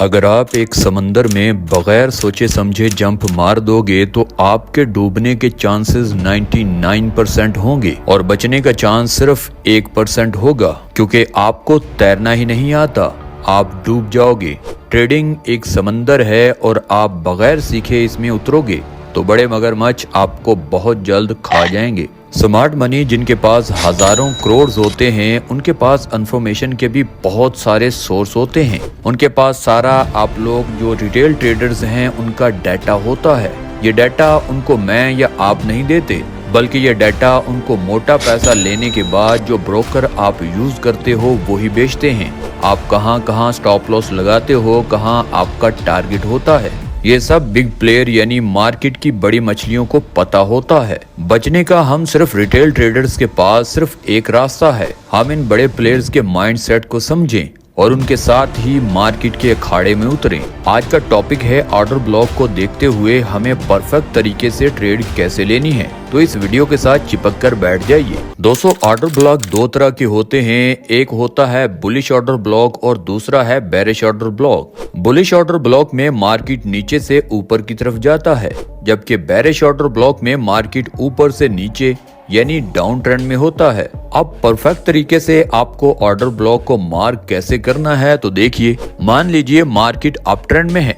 अगर आप एक समंदर में बगैर सोचे समझे जंप मार दोगे तो आपके डूबने के चांसेस 99% होंगे और बचने का चांस सिर्फ 1% होगा, क्योंकि आपको तैरना ही नहीं आता, आप डूब जाओगे। ट्रेडिंग एक समंदर है और आप बगैर सीखे इसमें उतरोगे तो बड़े मगरमच्छ आपको बहुत जल्द खा जाएंगे। स्मार्ट मनी जिनके पास हजारों करोड़ होते हैं, उनके पास इंफॉर्मेशन के भी बहुत सारे सोर्स होते हैं। उनके पास सारा आप लोग जो रिटेल ट्रेडर्स हैं उनका डाटा होता है। ये डाटा उनको मैं या आप नहीं देते, बल्कि ये डाटा उनको मोटा पैसा लेने के बाद जो ब्रोकर आप यूज करते हो वो ही बेचते हैं। आप कहाँ कहाँ स्टॉप लॉस लगाते हो, कहाँ आपका टारगेट होता है, ये सब बिग प्लेयर यानी मार्केट की बड़ी मछलियों को पता होता है। बचने का हम सिर्फ रिटेल ट्रेडर्स के पास सिर्फ एक रास्ता है, हम इन बड़े प्लेयर्स के माइंडसेट को समझें और उनके साथ ही मार्केट के अखाड़े में उतरें। आज का टॉपिक है ऑर्डर ब्लॉक को देखते हुए हमें परफेक्ट तरीके से ट्रेड कैसे लेनी है, तो इस वीडियो के साथ चिपक कर बैठ जाइए। दोस्तों, ऑर्डर ब्लॉक दो तरह के होते हैं, एक होता है बुलिश ऑर्डर ब्लॉक और दूसरा है bearish order block. Bullish order block में मार्केट नीचे से ऊपर की तरफ जाता है, जबकि बेरिश ऑर्डर ब्लॉक में मार्केट ऊपर से नीचे यानी डाउन ट्रेंड में होता है। अब परफेक्ट तरीके से आपको ऑर्डर ब्लॉक को मार्क कैसे करना है, तो देखिए, मान लीजिए मार्केट अप ट्रेंड में है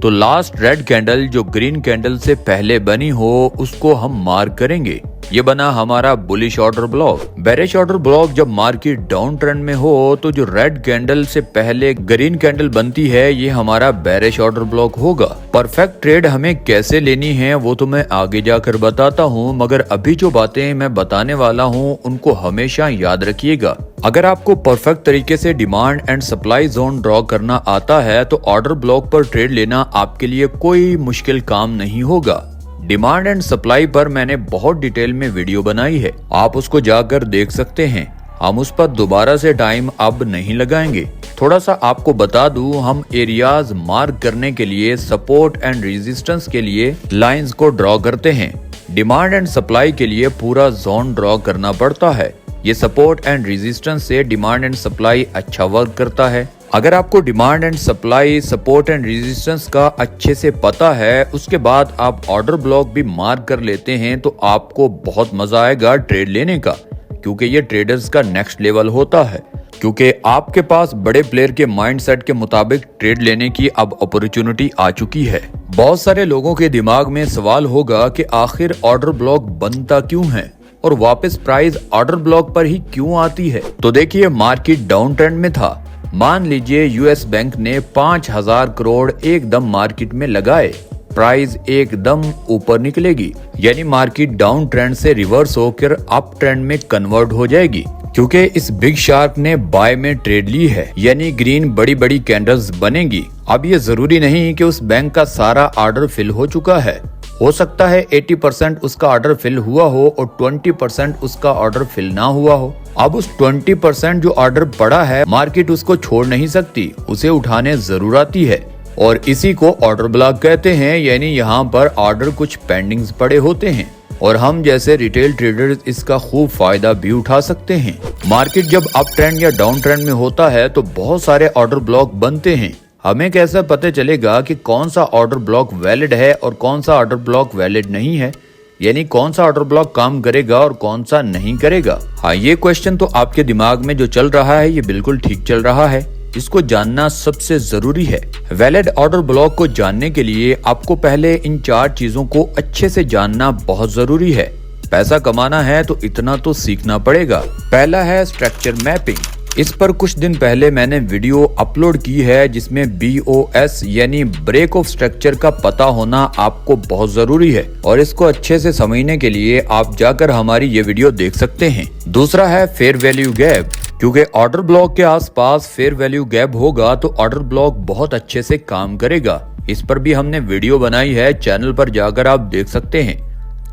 तो लास्ट रेड कैंडल जो ग्रीन कैंडल से पहले बनी हो उसको हम मार्क करेंगे। ये बना हमारा bullish order block. Bearish order block जब मार्केट डाउन ट्रेंड में हो तो जो रेड कैंडल से पहले ग्रीन कैंडल बनती है ये हमारा बेरिश ऑर्डर ब्लॉक होगा। परफेक्ट ट्रेड हमें कैसे लेनी है वो तो मैं आगे जाकर बताता हूँ, मगर अभी जो बातें मैं बताने वाला हूँ उनको हमेशा याद रखिएगा। अगर आपको परफेक्ट तरीके से demand and supply zone draw करना आता है तो ऑर्डर ब्लॉक पर ट्रेड लेना आपके लिए कोई मुश्किल काम नहीं होगा। डिमांड एंड सप्लाई पर मैंने बहुत डिटेल में वीडियो बनाई है, आप उसको जाकर देख सकते हैं। हम उस पर दोबारा से टाइम अब नहीं लगाएंगे। थोड़ा सा आपको बता दूं, हम एरियाज मार्क करने के लिए सपोर्ट एंड रेजिस्टेंस के लिए लाइंस को ड्रॉ करते हैं। डिमांड एंड सप्लाई के लिए पूरा जोन ड्रॉ करना पड़ता है। ये सपोर्ट एंड रेजिस्टेंस से डिमांड एंड सप्लाई अच्छा वर्क करता है। अगर आपको demand and supply, support and resistance का अच्छे से पता है, उसके बाद आप ऑर्डर ब्लॉक भी मार्क कर लेते हैं तो आपको बहुत मजा आएगा ट्रेड लेने का, क्योंकि ये ट्रेडर्स का नेक्स्ट लेवल होता है। क्योंकि आपके पास बड़े प्लेयर के माइंडसेट के मुताबिक ट्रेड लेने की अब अपॉर्चुनिटी आ चुकी है। बहुत सारे लोगों के दिमाग में सवाल होगा कि आखिर ऑर्डर ब्लॉक बनता क्यों है और वापस प्राइस ऑर्डर ब्लॉक पर ही क्यों आती है। तो देखिए, मार्केट डाउन ट्रेंड में था। मान लीजिए यूएस बैंक ने 5000 करोड़ एकदम मार्केट में लगाए, प्राइस एकदम ऊपर निकलेगी, यानी मार्केट डाउन ट्रेंड से रिवर्स होकर अप ट्रेंड में कन्वर्ट हो जाएगी, क्योंकि इस बिग शार्क ने बाय में ट्रेड ली है, यानी ग्रीन बड़ी बड़ी कैंडल्स बनेगी। अब ये जरूरी नहीं कि उस बैंक का सारा ऑर्डर फिल हो चुका है, हो सकता है 80% उसका ऑर्डर फिल हुआ हो और 20% उसका ऑर्डर फिल ना हुआ हो। अब उस 20% जो ऑर्डर पड़ा है, मार्केट उसको छोड़ नहीं सकती, उसे उठाने जरूर आती है और इसी को ऑर्डर ब्लॉक कहते हैं। यानी यहाँ पर ऑर्डर कुछ पेंडिंग्स पड़े होते हैं और हम जैसे रिटेल ट्रेडर्स इसका खूब फायदा भी उठा सकते हैं। मार्केट जब अप ट्रेंड या डाउन ट्रेंड में होता है तो बहुत सारे ऑर्डर ब्लॉक बनते हैं। हमें कैसे पता चलेगा कि कौन सा ऑर्डर ब्लॉक वैलिड है और कौन सा ऑर्डर ब्लॉक वैलिड नहीं है, यानी कौन सा ऑर्डर ब्लॉक काम करेगा और कौन सा नहीं करेगा? हाँ, ये क्वेश्चन तो आपके दिमाग में जो चल रहा है ये बिल्कुल ठीक चल रहा है, इसको जानना सबसे जरूरी है। वैलिड ऑर्डर ब्लॉक को जानने के लिए आपको पहले इन 4 चीजों को अच्छे से जानना बहुत जरूरी है। पैसा कमाना है तो इतना तो सीखना पड़ेगा। पहला है स्ट्रक्चर मैपिंग। इस पर कुछ दिन पहले मैंने वीडियो अपलोड की है जिसमें BOS यानी ब्रेक ऑफ स्ट्रक्चर का पता होना आपको बहुत जरूरी है और इसको अच्छे से समझने के लिए आप जाकर हमारी ये वीडियो देख सकते हैं। दूसरा है फेयर वैल्यू गैप, क्योंकि ऑर्डर ब्लॉक के आसपास फेयर वैल्यू गैप होगा तो ऑर्डर ब्लॉक बहुत अच्छे से काम करेगा। इस पर भी हमने वीडियो बनाई है, चैनल पर जाकर आप देख सकते हैं।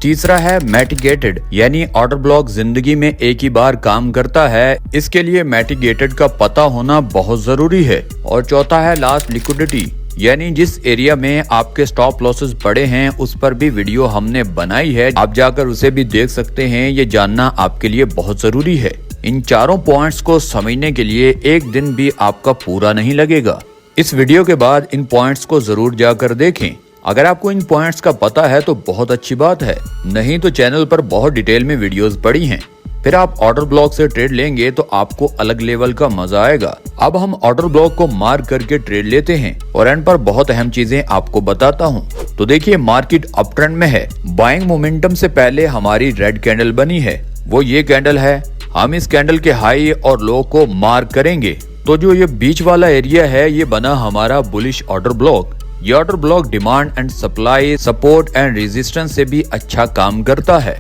तीसरा है मैटिगेटेड, यानी ऑर्डर ब्लॉक जिंदगी में एक ही बार काम करता है, इसके लिए मैटिगेटेड का पता होना बहुत जरूरी है। और चौथा है लास्ट लिक्विडिटी, यानी जिस एरिया में आपके स्टॉप लॉसेस पड़े हैं उस पर भी वीडियो हमने बनाई है, आप जाकर उसे भी देख सकते हैं। ये जानना आपके लिए बहुत जरूरी है। इन चारों पॉइंट्स को समझने के लिए एक दिन भी आपका पूरा नहीं लगेगा। इस वीडियो के बाद इन पॉइंट्स को जरूर जाकर देखें। अगर आपको इन पॉइंट्स का पता है तो बहुत अच्छी बात है, नहीं तो चैनल पर बहुत डिटेल में वीडियोस पड़ी हैं। फिर आप ऑर्डर ब्लॉक से ट्रेड लेंगे तो आपको अलग लेवल का मजा आएगा। अब हम ऑर्डर ब्लॉक को मार्क करके ट्रेड लेते हैं और एंड पर बहुत अहम चीजें आपको बताता हूँ। तो देखिए, मार्केट अप ट्रेंड में है। बाइंग मोमेंटम से पहले हमारी रेड कैंडल बनी है, वो ये कैंडल है। हम इस कैंडल के हाई और लो को मार्क करेंगे। तो जो ये बीच वाला एरिया है, ये बना हमारा बुलिश ऑर्डर ब्लॉक। ये order block demand and supply, support and resistance से भी अच्छा काम करता है।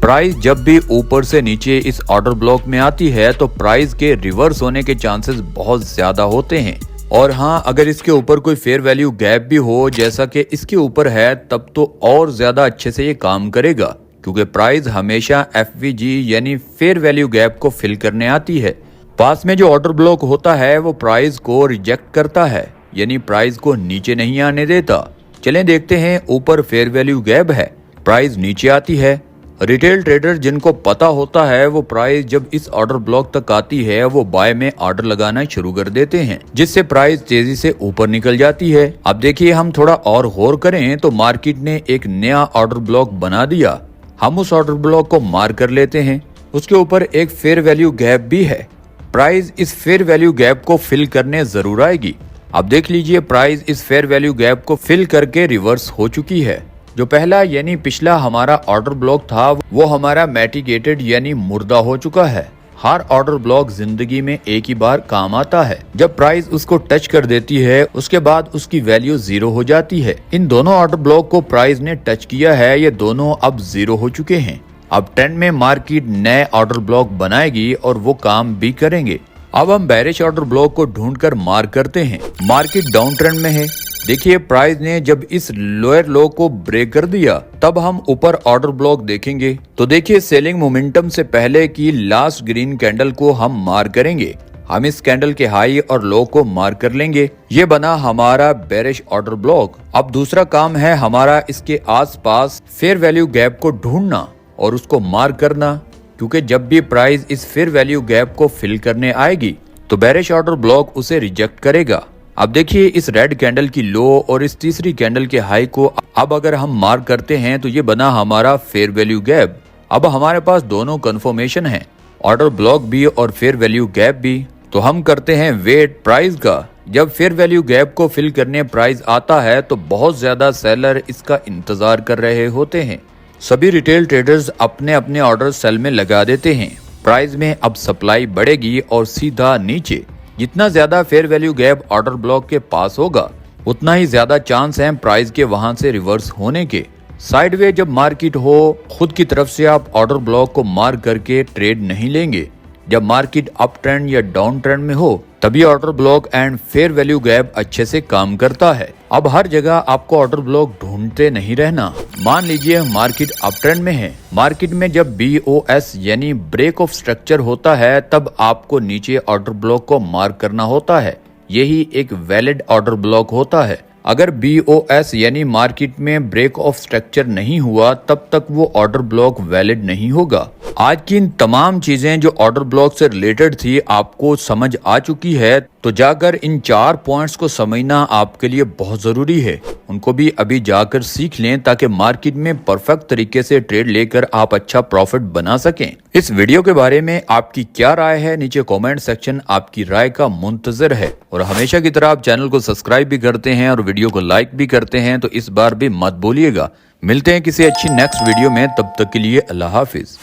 प्राइस जब भी ऊपर से नीचे इस ऑर्डर ब्लॉक में आती है तो प्राइस के रिवर्स होने के चांसेस बहुत ज्यादा होते हैं। और हाँ, अगर इसके ऊपर कोई फेयर वैल्यू गैप भी हो, जैसा कि इसके ऊपर है, तब तो और ज्यादा अच्छे से ये काम करेगा, क्योंकि प्राइस हमेशा FVG यानी फेयर वैल्यू गैप को फिल करने आती है। पास में जो ऑर्डर ब्लॉक होता है वो प्राइस को रिजेक्ट करता है, यानी प्राइस को नीचे नहीं आने देता। चलें देखते हैं, ऊपर फेयर वैल्यू गैप है, प्राइस नीचे आती है। रिटेल ट्रेडर जिनको पता होता है वो प्राइस जब इस ऑर्डर ब्लॉक तक आती है वो बाय में ऑर्डर लगाना शुरू कर देते हैं, जिससे प्राइस तेजी से ऊपर निकल जाती है। अब देखिए, हम थोड़ा और गौर करें तो मार्केट ने एक नया ऑर्डर ब्लॉक बना दिया। हम उस ऑर्डर ब्लॉक को मार्क कर लेते हैं। उसके ऊपर एक फेयर वैल्यू गैप भी है। प्राइस इस फेयर वैल्यू गैप को फिल करने जरूर आएगी। अब देख लीजिए, प्राइस इस फेयर वैल्यू गैप को फिल करके रिवर्स हो चुकी है। जो पहला यानी पिछला हमारा ऑर्डर ब्लॉक था वो हमारा मैटिगेटेड यानी मुर्दा हो चुका है। हर ऑर्डर ब्लॉक जिंदगी में एक ही बार काम आता है। जब प्राइस उसको टच कर देती है उसके बाद उसकी वैल्यू 0 हो जाती है। इन दोनों ऑर्डर ब्लॉक को प्राइस ने टच किया है, ये दोनों अब 0 हो चुके हैं। अब ट्रेंड में मार्केट नए ऑर्डर ब्लॉक बनाएगी और वो काम भी करेंगे। अब हम बेरिश ऑर्डर ब्लॉक को ढूंढकर मार्क करते हैं। मार्केट डाउन ट्रेंड में है। देखिए, प्राइस ने जब इस लोअर लो को ब्रेक कर दिया तब हम ऊपर ऑर्डर ब्लॉक देखेंगे। तो देखिए, सेलिंग मोमेंटम से पहले की लास्ट ग्रीन कैंडल को हम मार्क करेंगे। हम इस कैंडल के हाई और लो को मार्क कर लेंगे। ये बना हमारा बेरिश ऑर्डर ब्लॉक। अब दूसरा काम है हमारा इसके आसपास फेयर वैल्यू गैप को ढूंढना और उसको मार्क करना, क्योंकि जब भी प्राइस इस फेयर वैल्यू गैप को फिल करने आएगी तो बेरिश ऑर्डर ब्लॉक उसे रिजेक्ट करेगा। अब देखिए, इस रेड कैंडल की लो और इस तीसरी कैंडल के हाई को अब अगर हम मार्क करते हैं तो ये बना हमारा फेयर वैल्यू गैप। अब हमारे पास दोनों कंफर्मेशन है, ऑर्डर ब्लॉक भी और फेयर वैल्यू गैप भी। तो हम करते हैं वेट प्राइस का। जब फेयर वैल्यू गैप को फिल करने प्राइस आता है तो बहुत ज्यादा सेलर इसका इंतजार कर रहे होते हैं। सभी रिटेल ट्रेडर्स अपने अपने ऑर्डर सेल में लगा देते हैं। प्राइस में अब सप्लाई बढ़ेगी और सीधा नीचे। जितना ज्यादा fair value gap order block के पास होगा उतना ही ज्यादा चांस है प्राइस के वहां से रिवर्स होने के। साइडवे जब मार्केट हो, खुद की तरफ से आप ऑर्डर ब्लॉक को मार्क करके ट्रेड नहीं लेंगे। जब मार्केट अप ट्रेंड या डाउन ट्रेंड में हो तभी order block and fair value gap अच्छे से काम करता है। अब हर जगह आपको ऑर्डर ब्लॉक ढूंढते नहीं रहना। मान लीजिए मार्केट अप ट्रेंड में है। मार्केट में जब BOS यानी ब्रेक ऑफ स्ट्रक्चर होता है तब आपको नीचे ऑर्डर ब्लॉक को मार्क करना होता है। यही एक वैलिड ऑर्डर ब्लॉक होता है। अगर BOS यानी मार्केट में ब्रेक ऑफ स्ट्रक्चर नहीं हुआ तब तक वो ऑर्डर ब्लॉक वैलिड नहीं होगा। आज की इन तमाम चीजें जो ऑर्डर ब्लॉक से रिलेटेड थी आपको समझ आ चुकी है, तो जाकर इन 4 पॉइंट्स को समझना आपके लिए बहुत जरूरी है। उनको भी अभी जाकर सीख लें ताकि मार्केट में परफेक्ट तरीके से ट्रेड लेकर आप अच्छा प्रॉफिट बना सकें। इस वीडियो के बारे में आपकी क्या राय है, नीचे कमेंट सेक्शन आपकी राय का मुंतजर है। और हमेशा की तरह आप चैनल को सब्सक्राइब भी करते हैं और वीडियो को लाइक भी करते हैं, तो इस बार भी मत भूलिएगा। मिलते हैं किसी अच्छी नेक्स्ट वीडियो में, तब तक के लिए अल्लाह हाफिज।